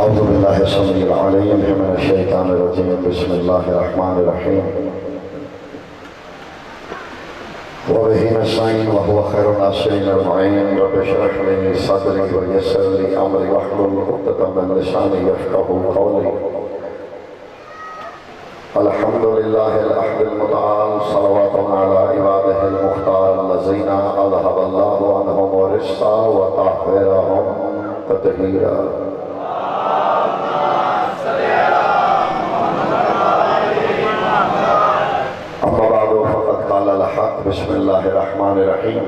اعوذ باللہ السمیع العلیم من الشیطان الرجیم بسم اللہ الرحمن الرحیم وبہ نستعین وہو خیر الناصرین المعین رب اشرح لي صدری ویسر لي امری واحلل عقدۃ من لسانی یفقهوا قولی الحمد للہ الاحد المتعال صلوات علی عبادہ المختار الذین اذهب اللہ عنہم الرجس وطہرهم تطہیرا بسم اللہ الرحمن الرحیم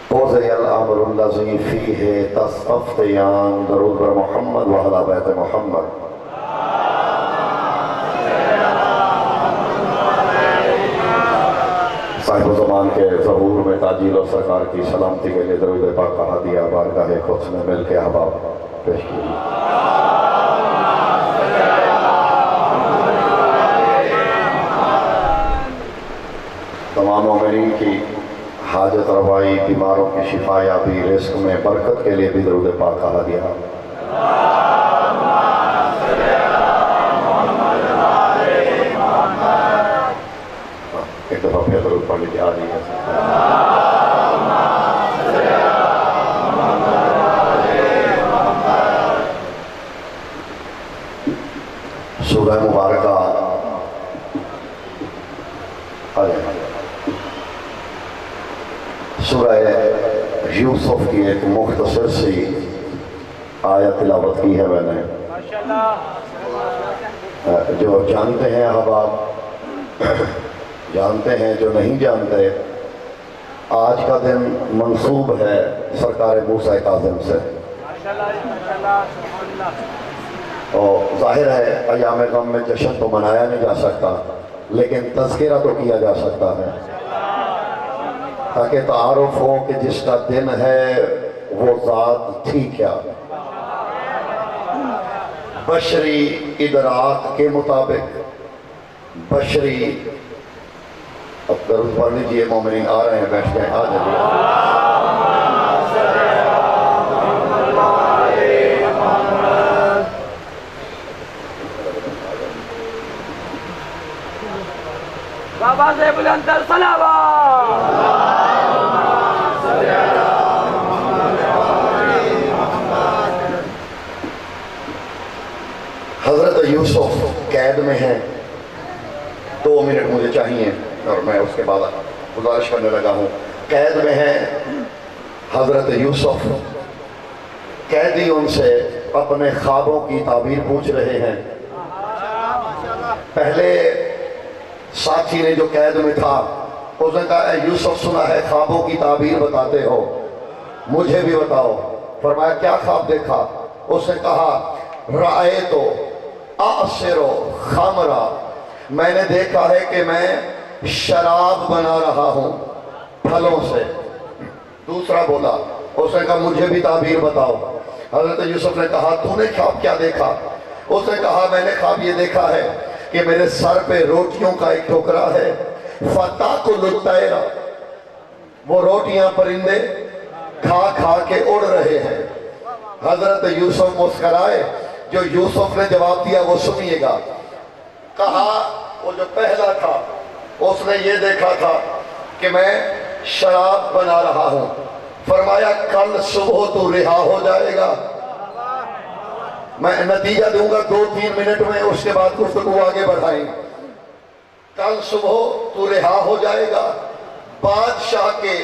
قضی الامر الذی فیہ تستفتیان درود بر محمد و اہل بیت محمد صاحب زمان کے ظہور میں تاجیل و سرکار کی سلامتی کے لیے درود پاک کا ہدیہ بارگاہ قدس میں مل کے احباب پیش کیجیے۔ تمام مومنین کی حاجت روائی، بیماروں کی شفا یابی، رزق میں برکت کے لیے بھی درود پاک کا ہدیہ۔ ایک دفعہ پھر درود پڑھ لیجیے، آ جائیے۔ سورہ مبارکہ سورہ یوسف کی ایک مختصر سی آیت تلاوت کی ہے میں نے، جو جانتے ہیں احباب جانتے ہیں، جو نہیں جانتے آج کا دن منسوب ہے سرکار موسیٰ کاظم سے، اور ظاہر ہے ایام غم میں جشن تو منایا نہیں جا سکتا لیکن تذکرہ تو کیا جا سکتا ہے تاکہ تعارف ہو کہ جس کا دن ہے وہ ذات تھی کیا۔ بشری ادراک کے مطابق بشری، اب درود پڑھ لیجیے، مومنین آ رہے ہیں، بیٹھ جائیں، آ جائیے۔ بابا سے بلندر صلوات۔ حضرت یوسف قید میں ہیں، 2 منٹ مجھے چاہیے اور میں اس کے بعد گزارش کرنے لگا ہوں۔ قید میں ہیں حضرت یوسف، قیدی ان سے اپنے خوابوں کی تعبیر پوچھ رہے ہیں۔ پہلے ساتھی نے جو قید میں تھا اس نے کہا اے یوسف سنا ہے خوابوں کی تعبیر بتاتے ہو، مجھے بھی بتاؤ۔ فرمایا کیا خواب دیکھا؟ اس نے کہا رأیتو اعصر خمرا، میں نے دیکھا ہے کہ میں شراب بنا رہا ہوں پھلوں سے۔ دوسرا بولا، اس نے کہا مجھے بھی تعبیر بتاؤ۔ حضرت یوسف نے کہا تو نے خواب کیا دیکھا؟ اس نے کہا میں نے خواب یہ دیکھا ہے کہ میرے سر پہ روٹیوں کا ایک ٹھوکرا ہے، فَتَأْكُلُ الطَّيْرَ، وہ روٹیاں پرندے کھا کھا کے اڑ رہے ہیں۔ حضرت یوسف مسکرائے، جو یوسف نے جواب دیا وہ سنیے گا۔ کہا وہ جو پہلا تھا اس نے یہ دیکھا تھا کہ میں شراب بنا رہا ہوں۔ فرمایا کل صبح تو رہا ہو جائے گا، میں نتیجہ دوں گا 2-3 منٹ میں، اس کے بعد گفتگو آگے بڑھائیں۔ کل صبح تو رہا ہو جائے گا، بادشاہ کے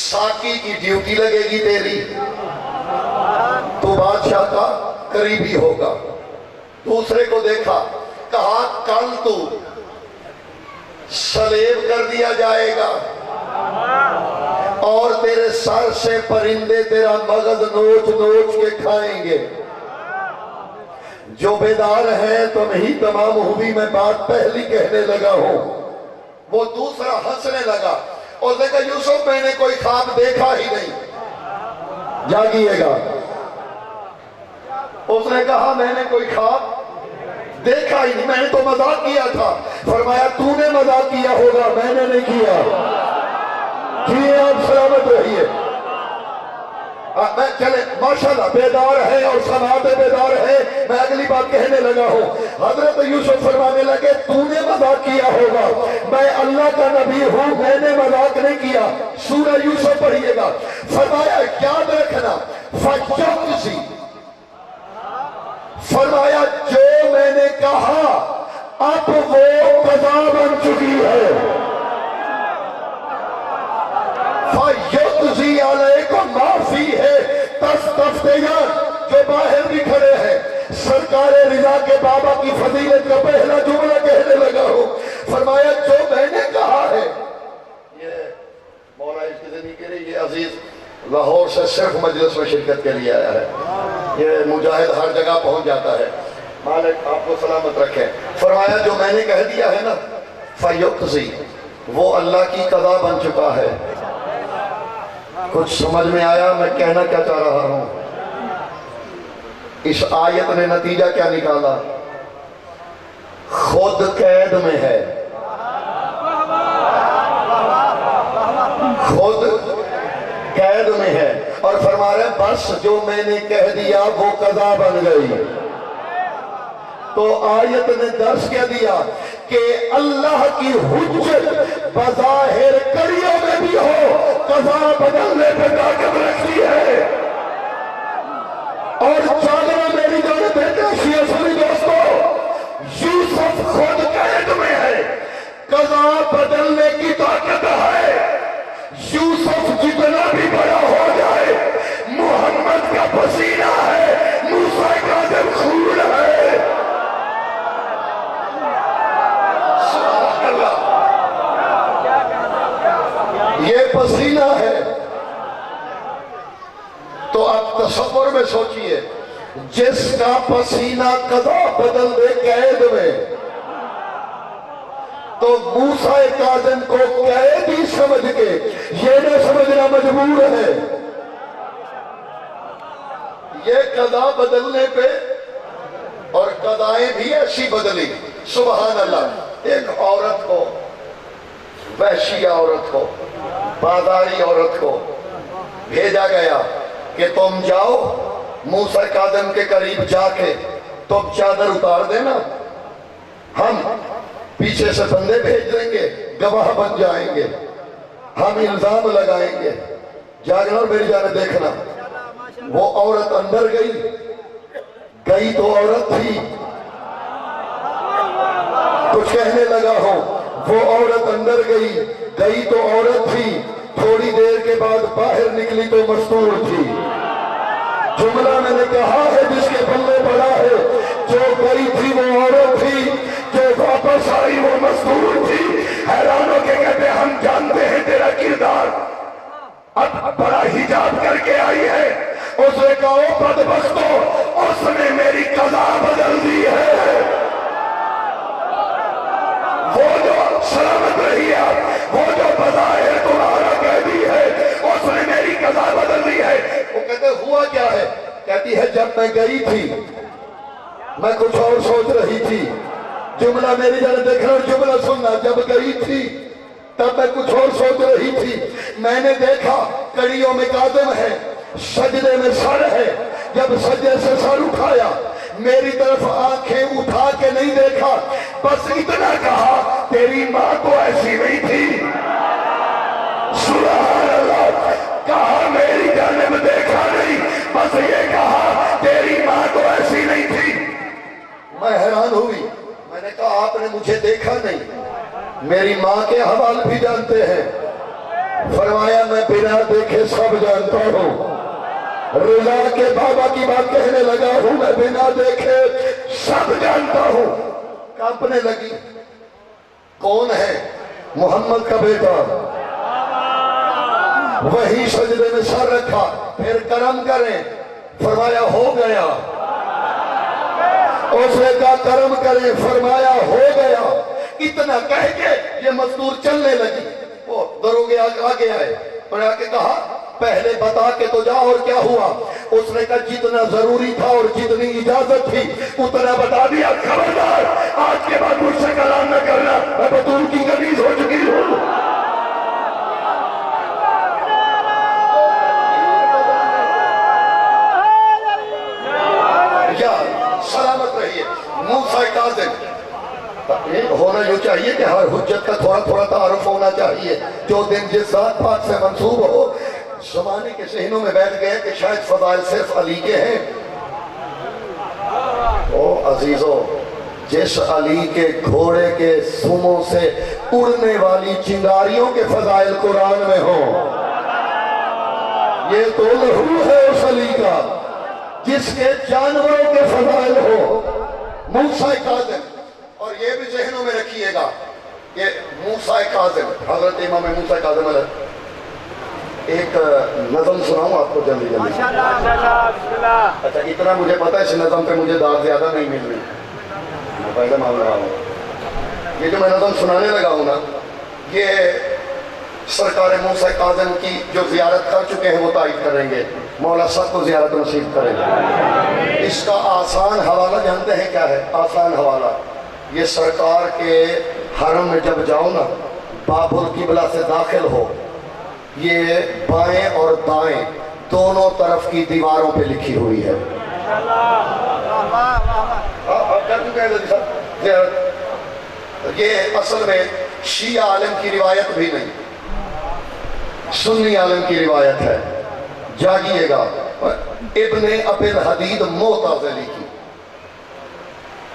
ساقی کی ڈیوٹی لگے گی تیری، تو بادشاہ کا قریبی ہوگا۔ دوسرے کو دیکھا، کہا کل تو سلیب کر دیا جائے گا اور تیرے سر سے پرندے تیرا مغز نوچ نوچ کے کھائیں گے۔ جو بیدار ہیں تم ہی تمام ہوئی، میں بات پہلی کہنے لگا ہوں۔ وہ دوسرا ہنسنے لگا، اس نے کہا یوسف میں نے کوئی خواب دیکھا ہی نہیں، جاگیے گا۔ اس نے کہا میں نے کوئی خواب دیکھا ہی نہیں، میں نے تو مذاق کیا تھا۔ فرمایا تو نے مذاق کیا ہوگا، میں نے نہیں کیا۔ آپ سلامت رہیے۔ میں چلے ماشاءاللہ بیدار ہے اور سماعت بیدار ہے. میں اگلی بات کہنے لگا ہوں. حضرت یوسف فرمانے لگے تو نے مذاق کیا ہوگا, میں اللہ کا نبی ہوں, میں نے مذاق نہیں کیا. سورہ یوسف پڑھیے گا. فرمایا یاد رکھنا فجوکسی, فرمایا جو میں نے کہا اب وہ قضا بن چکی ہے. فَيُقْضِي عَلَيْكُمْ مَا فِيهِ تَسْتَفْتِيَانِ, جو باہر بھی کھڑے ہیں. سرکار رضا کے بابا کی فضیلت کا پہلا جملہ کہنے لگا ہوں. فرمایا جو میں نے کہا ہے. یہ مولا اس کی زندگی کے لیے یہ عزیز لاہور سے صرف مجلس میں شرکت کے لیے آیا ہے. یہ مجاہد ہر جگہ پہنچ جاتا ہے. مالک آپ کو سلامت رکھے. فرمایا جو میں نے کہہ دیا ہے نا فَيُقْضِي, وہ اللہ کی قضا بن چکا ہے. کچھ سمجھ میں آیا میں کہنا کیا چاہ رہا ہوں؟ اس آیت نے نتیجہ کیا نکالا؟ خود قید میں ہے, خود قید میں ہے, اور فرما رہے بس جو میں نے کہہ دیا وہ قضا بن گئی. تو آیت نے درس کیا دیا کہ اللہ کی حجت بظاہر کڑیوں میں بھی ہو قضا بدلنے پہ طاقت رکھتی ہے. اور جاننا میری جانے بیٹے شیعہ سنی دوستو, یوسف خود قید میں ہے, قضا بدلنے کی طاقت ہے. یوسف جتنا بھی بڑا ہو جائے محمد کا پسینہ ہے, موسیٰ کا جب خون ہے. یہ پسینہ ہے. تو آپ تصور میں سوچئے جس کا پسینہ قضا بدل دے قید میں, تو موسیٰ کاظم کو قید ہی سمجھ کے یہ نہ سمجھنا مجبور ہے. یہ قضا بدلنے پہ, اور قضائیں بھی ایسی بدلی. سبحان اللہ. ایک عورت کو, وحشی عورت کو, بازاری عورت کو بھیجا گیا کہ تم جاؤ موسیٰ کاظم کے قریب جا کے تم چادر اتار دینا, ہم پیچھے سے بندے بھیج دیں گے, گواہ بن جائیں گے, ہم الزام لگائیں گے. جاگنا اور میری جانب دیکھنا. وہ عورت اندر گئی تو عورت تھی. کچھ کہنے لگا ہوں. وہ عورت اندر گئی تو عورت تھی. تھوڑی دیر کے بعد باہر نکلی تو مستور تھی. جملہ میں نے کہا ہے جس کے پلے پڑا ہے, جو گئی تھی وہ عورت تھی, جو واپس آئی وہ مستور تھی. حیران ہو کے کہتے ہم جانتے ہیں تیرا کردار, اب بڑا حجاب کر کے آئی ہے. اس نے کہا او بدبختو, اس نے میری قضا بدل دی ہے. وہ جو سلامت رہی ہے, وہ جو بظاہر تمہارا قیدی ہے, اس نے میری قضا بدل دی ہے. وہ کہتے ہوا کیا ہے؟ کہتی ہے جب میں گئی تھی میں کچھ اور سوچ رہی تھی. جملہ میری جانب دیکھنا اور جملہ سننا. جب گئی تھی تب میں کچھ اور سوچ رہی تھی. میں نے دیکھا کڑیوں میں کاظم ہے, سجدے میں سر ہے. جب سجدے سے سر اٹھایا میری طرف آنکھیں اٹھا کے نہیں دیکھا, بس اتنا کہا تیری ماں تو ایسی نہیں تھی. سبحان اللہ. کہا میری جانب دیکھا نہیں, بس یہ کہا تیری ماں تو ایسی نہیں تھی. میں حیران ہوئی. میں نے کہا آپ نے مجھے دیکھا نہیں, میری ماں کے حوال بھی جانتے ہیں. فرمایا میں بنا دیکھے سب جانتا ہوں. رضا کے بابا کی بات کہنے لگا ہوں, میں بنا دیکھے سب جانتا ہوں. کانپنے لگی. کون ہے؟ محمد کا بیٹا. وہی سجدے میں سر رکھا. پھر کرم کریں. فرمایا ہو گیا. اس نے کہا کرم کریں. فرمایا ہو گیا. اتنا کہہ کے یہ مزدور چلنے لگی. وہ دروگے آگے آئے اور آ کے کہا پہلے بتا کے تو جا اور کیا ہوا. اس نے کہا جتنا ضروری تھا اور جتنی اجازت تھی اتنا بتا دیا. خبردار آج کے بعد مجھ سے کلام نہ کرنا, میں بطول کی قمیض ہو چکی ہوں. چاہیے کہ ہر حجت کا تھوڑا تھوڑا تعارف ہونا چاہیے. جو دن جس ذات پاک سے منسوب ہو. زمانے کے ذہنوں میں بیٹھ گئے کہ شاید فضائل صرف علی کے ہیں. او عزیزو، جس علی کے گھوڑے کے سموں سے اڑنے والی چنگاریوں کے فضائل قرآن میں ہوں، یہ تو لہو ہے اس علی کا جس کے جانوروں کے فضائل ہو. موسیٰ کاظم، اور یہ بھی ذہنوں میں رکھیے گا کہ موسیٰ کاظم، حضرت امام موسیٰ کاظم علیہ، ایک نظم سناؤں آپ کو جلدی جلدی. اچھا اتنا مجھے پتا ہے اس نظم پہ مجھے داد زیادہ نہیں مل رہی، میں پہلے مان رہا ہوں. یہ جو میں نظم سنانے لگا ہوں نا، یہ سرکار موسیٰ کاظم کی جو زیارت کر چکے ہیں وہ تائید کریں گے. مولا سب کو زیارت نصیب کریں گے. اس کا آسان حوالہ جانتے ہیں کیا ہے؟ آسان حوالہ یہ سرکار کے حرم میں جب جاؤ نا، باب القبلہ سے داخل ہو، یہ بائیں اور دائیں دونوں طرف کی دیواروں پہ لکھی ہوئی ہے. آپ کر چکے ہیں زیارت. یہ اصل میں شیعہ عالم کی روایت بھی نہیں، سنی عالم کی روایت ہے. جاگیے گا، ابن ابی الحدید معتزلی کی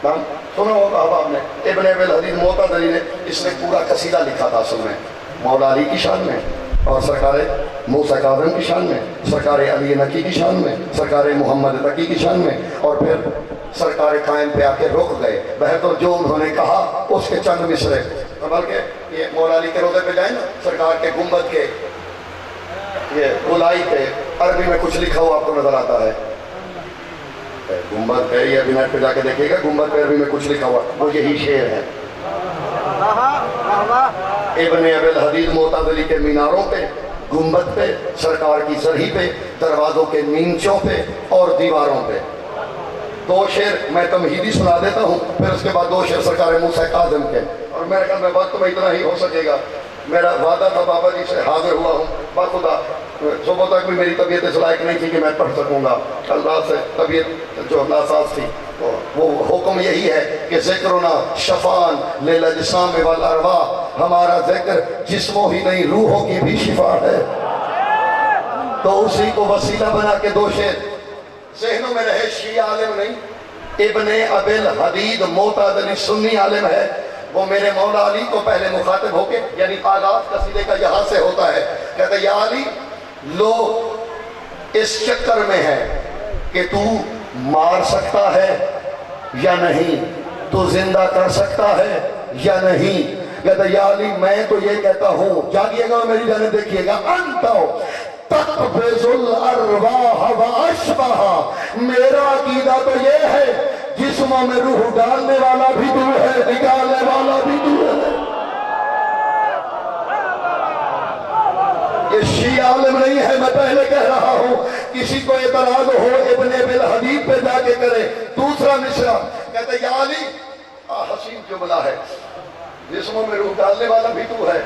نام سنا ہوگا آپ نے. ابن ابی الحدید معتزلی نے اس نے پورا قصیدہ لکھا تھا اصل میں مولا علی کی شان میں، اور سرکار موسیٰ کاظم کی شان میں، سرکار علی نقی کی شان میں، سرکار محمد تقی کی شان میں. اور پھر سرکار قائم پہ آ کے رک گئے. بہرحال جو انہوں نے کہا اس کے چند مصرے، بلکہ یہ مولا علی کے روضے پہ جائیں نا، سرکار کے گنبد کے یہ گولائی پہ عربی میں کچھ لکھا ہوا آپ کو نظر آتا ہے. گنبد پہ یہ ابھی نیٹ پہ جا کے دیکھیے گا، گنبد پہ عربی میں کچھ لکھا ہوا، وہ یہی شعر ہے. ابن ابی الحدید معتزلی کے میناروں پہ، گنبد پہ، سرکار کی زرہی پہ، دروازوں کے نینچوں پہ اور دیواروں پہ. دو شعر میں تمہیدی سنا دیتا ہوں، پھر اس کے بعد دو شعر سرکار موسیٰ کاظم کے. اور میرے خیال میں وقت میں اتنا ہی ہو سکے گا. میرا وعدہ تھا بابا جی سے، حاضر ہوا ہوں باخدا. صبح تک بھی میری طبیعت اس لائق نہیں تھی کہ میں پڑھ سکوں گا. اللہ سے طبیعت جو ناساز تھی، وہ حکم یہی ہے کہ ذکرنا شفان للاجسام والارواح، ہمارا ذکر جسموں ہی نہیں روحوں کی بھی شفا ہے. تو اسی کو وسیلہ بنا کے دو شعر ذہنوں میں رہے. شیعہ عالم نہیں، ابن ابی الحدید معتزلی سنی عالم ہے. وہ میرے مولا علی کو پہلے مخاطب ہو کے، یعنی آغاز قصیدے کا یہاں سے ہوتا ہے، کہتا ہے یا علی لوگ اس چکر میں ہے کہ تو مار سکتا ہے یا نہیں، تو زندہ کر سکتا ہے یا نہیں. کہتا ہے یا علی میں تو یہ کہتا ہوں، جاگیے گا میری جانب دیکھیے گا، انتو تقبض الارواح واشبہا، میرا عقیدہ تو یہ ہے جسموں میں روح ڈالنے والا بھی تو ہے، نکالنے والا بھی تو ہے. یہ شیعہ عالم نہیں ہے، میں پہلے کہہ رہا ہوں. کسی کو اعتراض ہو ابن ابی الحدید پہ جا کے کرے. دوسرا مصرع کہتے یا علی، حسین جملہ ہے، جسموں میں روح ڈالنے والا بھی تو ہے.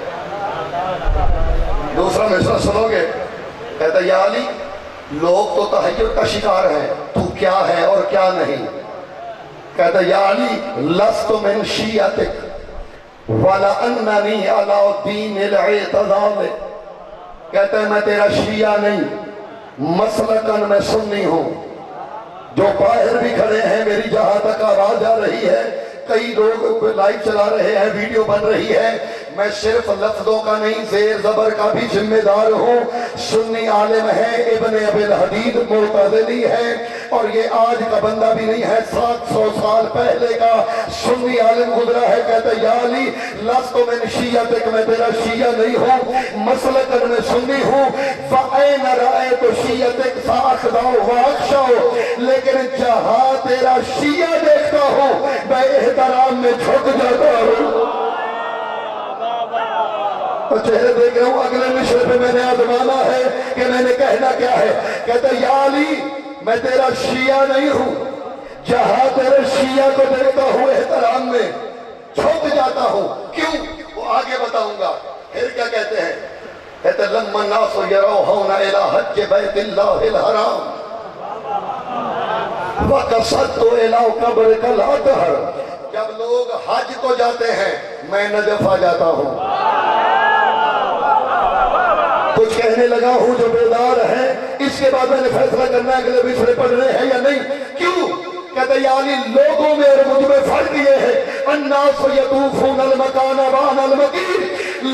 دوسرا مصرع سنو گے، کہتا یا علی لوگ تو تحیر کا شکار ہیں، تو کیا ہے اور کیا نہیں. کہتا یا علی لست من شیعتک وَلَأَنَّنِي عَلَىٰ الدِّينِ الْعِتَدَالِ، کہتا ہے میں تیرا شیعہ نہیں، مسلکن میں سنی ہوں. جو باہر بھی کھڑے ہیں، میری جہاں تک آواز آ رہی ہے، کئی لوگ لائیو چلا رہے ہیں، ویڈیو بن رہی ہے، میں صرف لفظوں کا نہیں زیر زبر کا بھی ذمہ دار ہوں. سنی عالم ہے، ابن ابی الحدید معتزلی ہے، اور یہ آج کا بندہ بھی نہیں ہے، 700 سال پہلے کا سنی عالم گزرا ہے. کہتا ہے یا علی لست من شیعتک، میں تیرا شیعہ نہیں ہوں، مسلکن میں سنی ہوں. فَأَيْنَ رَأَيْتُ شِیعتک فَأَخْضَعُ وَأَخْشَعُ، لیکن جہاں تیرا شیعہ دیکھتا ہوں میں احترام میں جھک جاتا ہوں. اور چہرے دیکھ رہا ہوں، اگلے مصرے پہ میں نے آزمانا ہے کہ میں نے کہنا کیا ہے. کہتا ہے یا علی میں تیرا شیعہ نہیں ہوں، جہاں تیرے شیعہ کو دیکھتا ہوں احترام میں جھک جاتا ہوں. کیوں؟ وہ آگے بتاؤں گا. پھر کیا کہتے ہیں؟ کہتے ہیں لَمَّا النَّاسُ يَرَوْنَ إِلَىٰ حَجِّ بَيْتِ اللَّهِ الْحَرَامِ وَقَصَدْتُ إِلَىٰ قَبْرِكَ الْأَطْهَرِ، جب لوگ حج کو جاتے ہیں میں نجف آ جاتا ہوں. کچھ کہنے لگا ہوں جو بیدار ہیں, اس کے بعد میں نے فیصلہ کرنا ہے کہ اگلے بسرے پڑھنے ہیں یا نہیں. کیوں؟ کہتے یا علی لوگوں میں اور مجھ میں فرق یہ ہے, الناس یطوفون المکان وان المکین,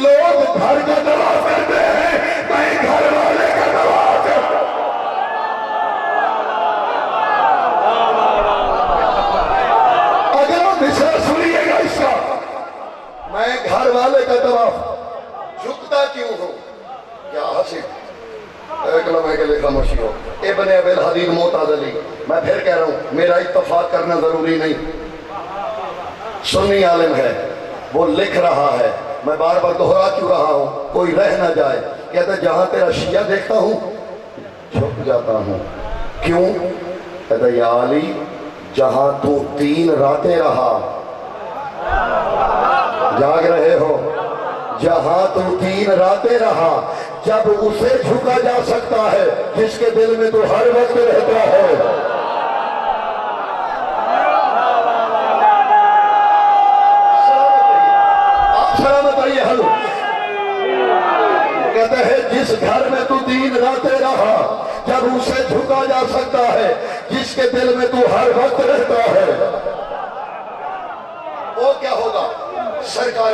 لوگ گھر کا طواف کرتے ہیں, میں گھر والے کا طواف کرتا ہوں. اگلا بسرا سنیے گا اس کا, میں گھر والے کا طواف جھکتا کیوں ہوں. کیا حسین ایک لمحے کے لئے خاموشی ہو. ابن ابی الحدید معتزلی, میں پھر کہہ رہا ہوں میرا اتفاق کرنا ضروری نہیں, سنی عالم ہے, وہ لکھ رہا ہے, میں بار بار دہرا کیوں رہا ہوں کوئی رہ نہ جائے. کہتا جہاں تیرا شیعہ دیکھتا ہوں جھک جاتا ہوں. کیوں؟ کہتا یا علی جہاں تو 3 راتیں رہا, جاگ رہے ہو, جہاں تو 3 راتیں رہا, جب اسے جھکا جا سکتا ہے جس کے دل میں تو ہر وقت رہتا ہے. آپ سلامت آئیے. حل کہتا ہے جس گھر میں تو 3 راتیں رہا, جب اسے جھکا جا سکتا ہے جس کے دل میں تو ہر وقت رہتا ہے. وہ کیا ہوگا؟ سرکار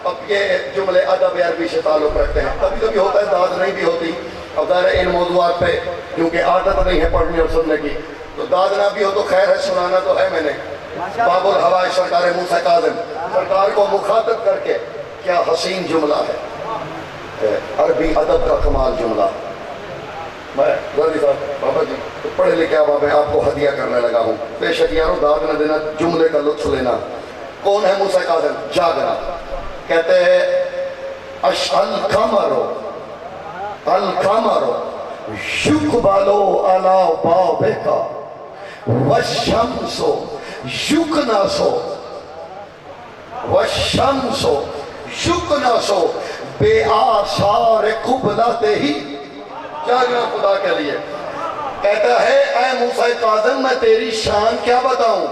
اب یہ جملے ادب عربی سے تعلق رکھتے ہیں, کبھی کبھی ہوتا ہے داد نہیں بھی ہوتی. اگر ان موضوعات پہ کیونکہ عادت نہیں ہے پڑھنے اور سننے کی, تو داد نہ بھی ہو تو خیر ہے, سنانا تو ہے. میں نے باب الہوائے سرکار موسیٰ کاظم سرکار کو مخاطب کر کے, کیا حسین جملہ ہے, عربی ادب کا کمال جملہ. میں غازی صاحب بابا جی پڑھے لکھے اب میں آپ کو ہدیہ کرنے لگا ہوں, بے شک یارو داد نہ دینا, جملے کا لطف لینا. کون ہے موسیٰ کاظم؟ جاگنا. کہتے ہیں القمرو یقبلو علی بابک والشمس یکنسو بے آثار قبلتہ. جاگنا خدا کے لیے. کہتا ہے اے موسیٰ کاظم میں تیری شان کیا بتاؤں,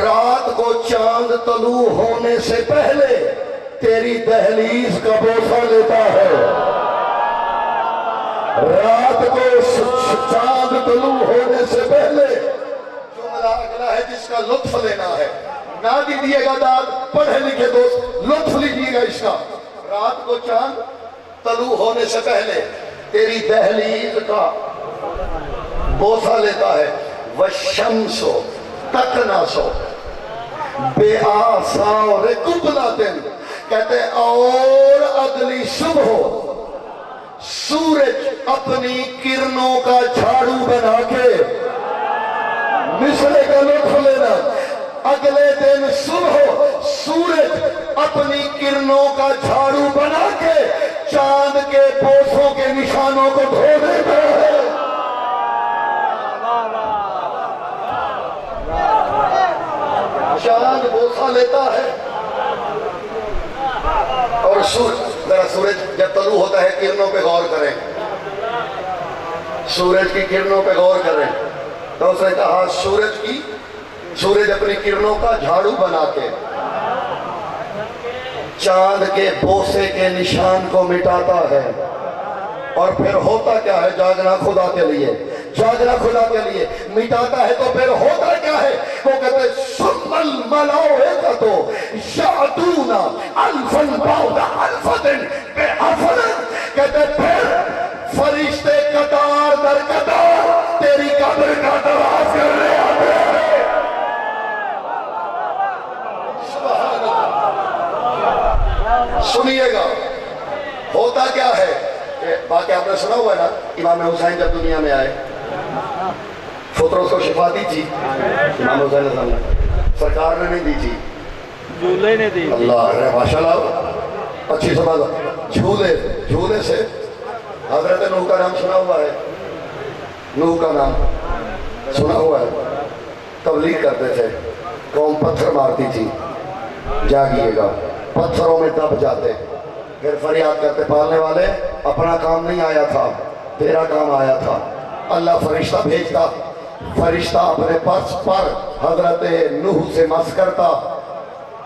رات کو چاند طلوع ہونے سے پہلے تیری دہلیز کا بوسہ لیتا ہے. رات کو چاند طلوع ہونے سے پہلے, جملہ اگلا ہے جس کا لطف لینا ہے. نہ دیجیے گا داد, پڑھے لکھے دوست لطف لیجیے گا اس کا. رات کو چاند طلوع ہونے سے پہلے تیری دہلیز کا بوسہ لیتا ہے. والشمس تکنس بے آثار قبلۃ. کہتے اور اگلی صبح سورج اپنی کرنوں کا جھاڑو بنا کے, مثلے کا لطف لینا, اگلے دن صبح سورج اپنی کرنوں کا جھاڑو بنا کے چاند کے بوسوں کے نشانوں کو دھو دیتا ہے. چاند بوسہ لیتا ہے اور ذرا سورج جب طلوع ہوتا ہے کرنوں پہ غور کریں, سورج کی کرنوں پہ غور کریں. تو اس نے کہا سورج اپنی کرنوں کا جھاڑو بنا کے چاند کے بوسے کے نشان کو مٹاتا ہے. اور پھر ہوتا کیا ہے؟ جاگنا خدا کے لیے, جاگنا خدا کے لیے. مٹاتا ہے تو پھر ہوتا کیا ہے؟ وہ کہتے ہیں ثم الملائکۃ یأتون الفا بعد الفۃ بألف. کہتے پھر فرشتے قطار در قطار تیری قبر کا طواف کرنے آتے ہیں. سبحان اللہ. سنیے گا ہوتا کیا ہے. باقی آپ نے سنا ہوا ہے نا, امام حسین جب دنیا میں آئے فطروں کو شفا دی تھی امام حسین نے, سرکار نے نہیں دی تھی, جھولے نے دی. اللہ ماشاءاللہ اچھی سمجھ. جھولے سے حضرت نوح کا نام سنا ہوا ہے, نوح کا نام سنا ہوا ہے. تبلیغ کرتے تھے, قوم پتھر مارتی تھی, جاگیے گا, پتھروں میں دب جاتے, پھر فریاد کرتے پالنے والے اپنا کام نہیں آیا تھا, تیرا کام آیا تھا. اللہ فرشتہ بھیجتا, فرشتہ اپنے پرس پر حضرت نوح سے مس کرتا,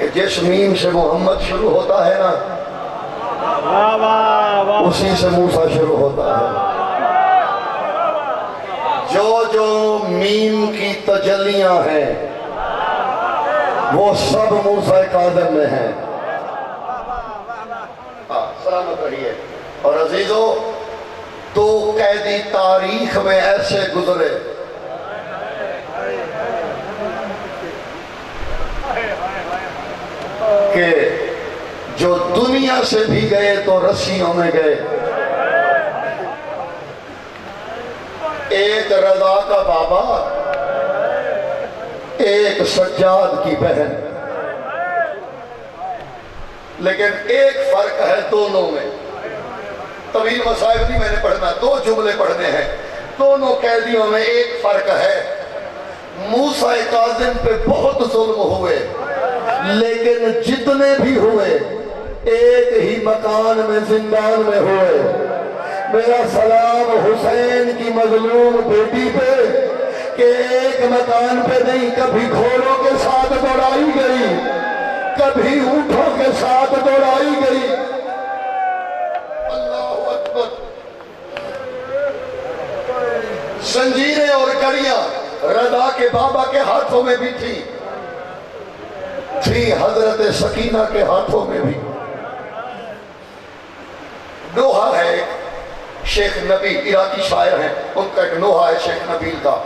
کہ جس میم سے محمد شروع ہوتا ہے نا واہ واہ واہ اسی سے موسیٰ شروع ہوتا ہے. جو جو میم کی تجلیاں ہیں وہ سب موسیٰ کاظم میں ہیں. سلامت رہیے. اور عزیزو دو قیدی تاریخ میں ایسے گزرے کہ جو دنیا سے بھی گئے تو رسیوں میں گئے. ایک رضا کا بابا، ایک سجاد کی بہن. لیکن ایک فرق ہے دونوں میں. طویل مسائل نہیں میں نے پڑھنا، دو جملے پڑھنے ہیں. دونوں قیدیوں میں ایک فرق ہے. موسیٰ کاظم پہ بہت ظلم ہوئے، لیکن جتنے بھی ہوئے ایک ہی مکان میں زندان میں ہوئے. میرا سلام حسین کی مظلوم بیٹی پہ کہ ایک مکان پہ نہیں، کبھی گھوڑوں کے ساتھ دوڑائی گئی، کبھی اونٹوں کے ساتھ دوڑائی گئی. اللہ اکبر. زنجیریں اور کڑیاں رضا کے بابا کے ہاتھوں میں بھی تھی حضرت سکینہ کے ہاتھوں میں بھی. نوحہ ہے شیخ نبیل، عراقی شاعر ہیں، ان کا ایک نوحہ ہے شیخ نبیل کا.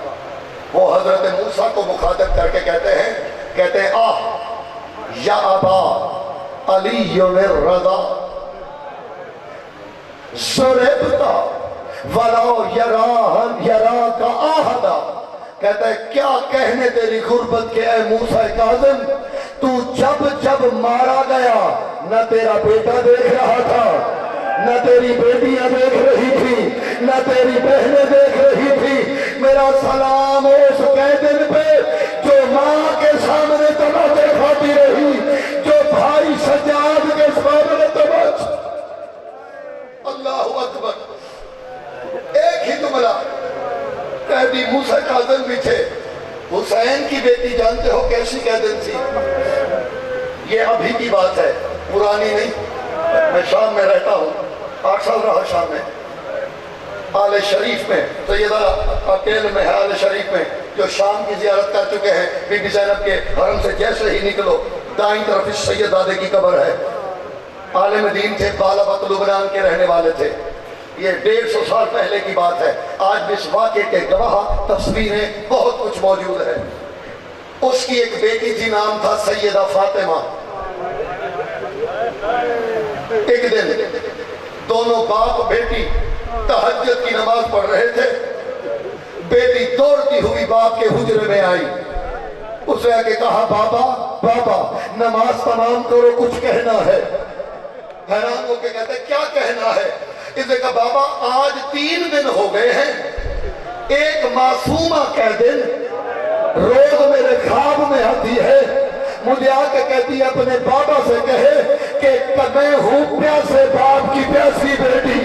وہ حضرت موسیٰ کو مخاطب کر کے کہتے ہیں آہ یا ابا علی الرضا ضربتا ولو یراک آہدا. کہتا ہے کیا کہنے تیری غربت کے اے موسیٰ کاظم، تو جب جب مارا گیا نہ تیرا بیٹا دیکھ رہا تھا، نہ تیری بیٹیاں دیکھ رہی تھی، نہ تیری بہنیں دیکھ رہی تھی. میرا سلام اس قیدی پہ جو ماں کے سامنے تماچے کھاتی رہی، جو بھائی سجاد کے سامنے تماچے. اللہ اکبر. ایک ہی جملہ. قیدی موسیٰ کاظم بھی تھے. حسین کی بیٹی جانتے ہو کیسی قیدی تھی؟ یہ ابھی کی بات ہے، پرانی نہیں. میں شام میں رہتا ہوں، 8 سال رہا شام میں. آل شریف میں سیدہ اکیل میں ہے، آل شریف میں جو شام کی زیارت کر چکے ہیں. بی بی زینب کے حرم سے جیسے ہی نکلو دائیں طرف اس سیدزادے کی قبر ہے. عالم دین تھے، بالابت لبنان کے رہنے والے تھے. یہ 150 سال پہلے کی بات ہے. آج بھی اس واقعے کے گواہ، تصویریں، بہت کچھ موجود ہے. اس کی ایک بیٹی تھی، نام تھا سیدہ فاطمہ. ایک دن دونوں باپ بیٹی تہجد کی نماز پڑھ رہے تھے. بیٹی دوڑتی ہوئی باپ کے حجرے میں آئی. اس نے کہ کہا بابا نماز تمام کرو، کچھ کہنا ہے. حیران ہو کے کہتے کیا کہنا ہے؟ اس نے کہا بابا آج 3 دن ہو گئے ہیں، ایک معصومہ قیدی روز میرے خواب میں آتی ہے، مجھے آ کے کہتی ہے اپنے بابا سے کہے کہ میں ہوں پیاسے باپ کی پیاسی بیٹی،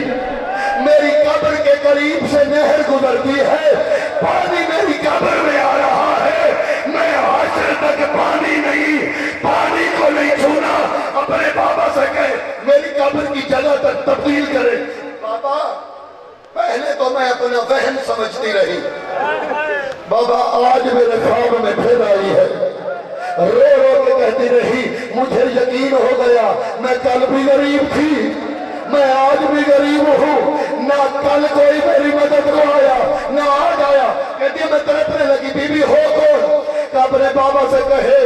میری قبر کے قریب سے نہر گزرتی ہے، پانی میری قبر میں آ رہا ہے، میں حشر تک پانی کو نہیں چھونا. اپنے بابا سے کہے میری قبر کی جگہ تک تبدیل کرے. بابا پہلے تو میں اپنا وہم سمجھتی رہی، بابا آج میرے خواب میں پھر آئی ہے. رو کے کہتی رہی مجھے یقین ہو گیا میں کل بھی غریب تھی، میں آج بھی غریب ہوں، نہ کل کوئی میری مدد کو آیا نہ آج آیا. کہتی ہے میں تڑپنے لگی بی بی ہو کون؟ کہ اپنے بابا سے کہے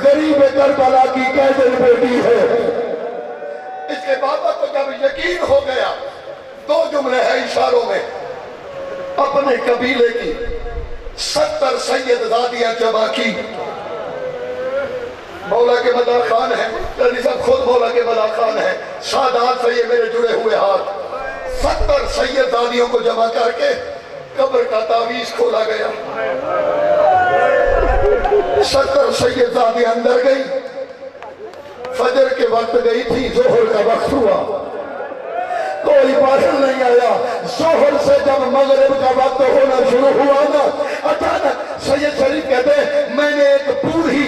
غریب کربلا کی قیدی بیٹی ہے. اس کے بابا کو جب یقین ہو گیا 2 جملے ہیں اشاروں میں. اپنے قبیلے کی 70 سیدزادیاں جمع کی. مولا کے مدار خان ہیں، علی صاحب خود مولا کے مدار خان ہیں، سادات سے یہ میرے جڑے ہوئے ہاتھ. 70 سیدزادیوں کو جمع کر کے قبر کا تعویذ کھولا گیا. 70 سیدزادیاں اندر گئی. فجر کے وقت گئی تھی، ظہر کا وقت ہوا، کوئی باہر نہیں آیا. ظہر سے جب مغرب کا وقت ہونا شروع ہوا نا، اچانک سید شریف کہتے ہیں میں نے ایک بوڑھی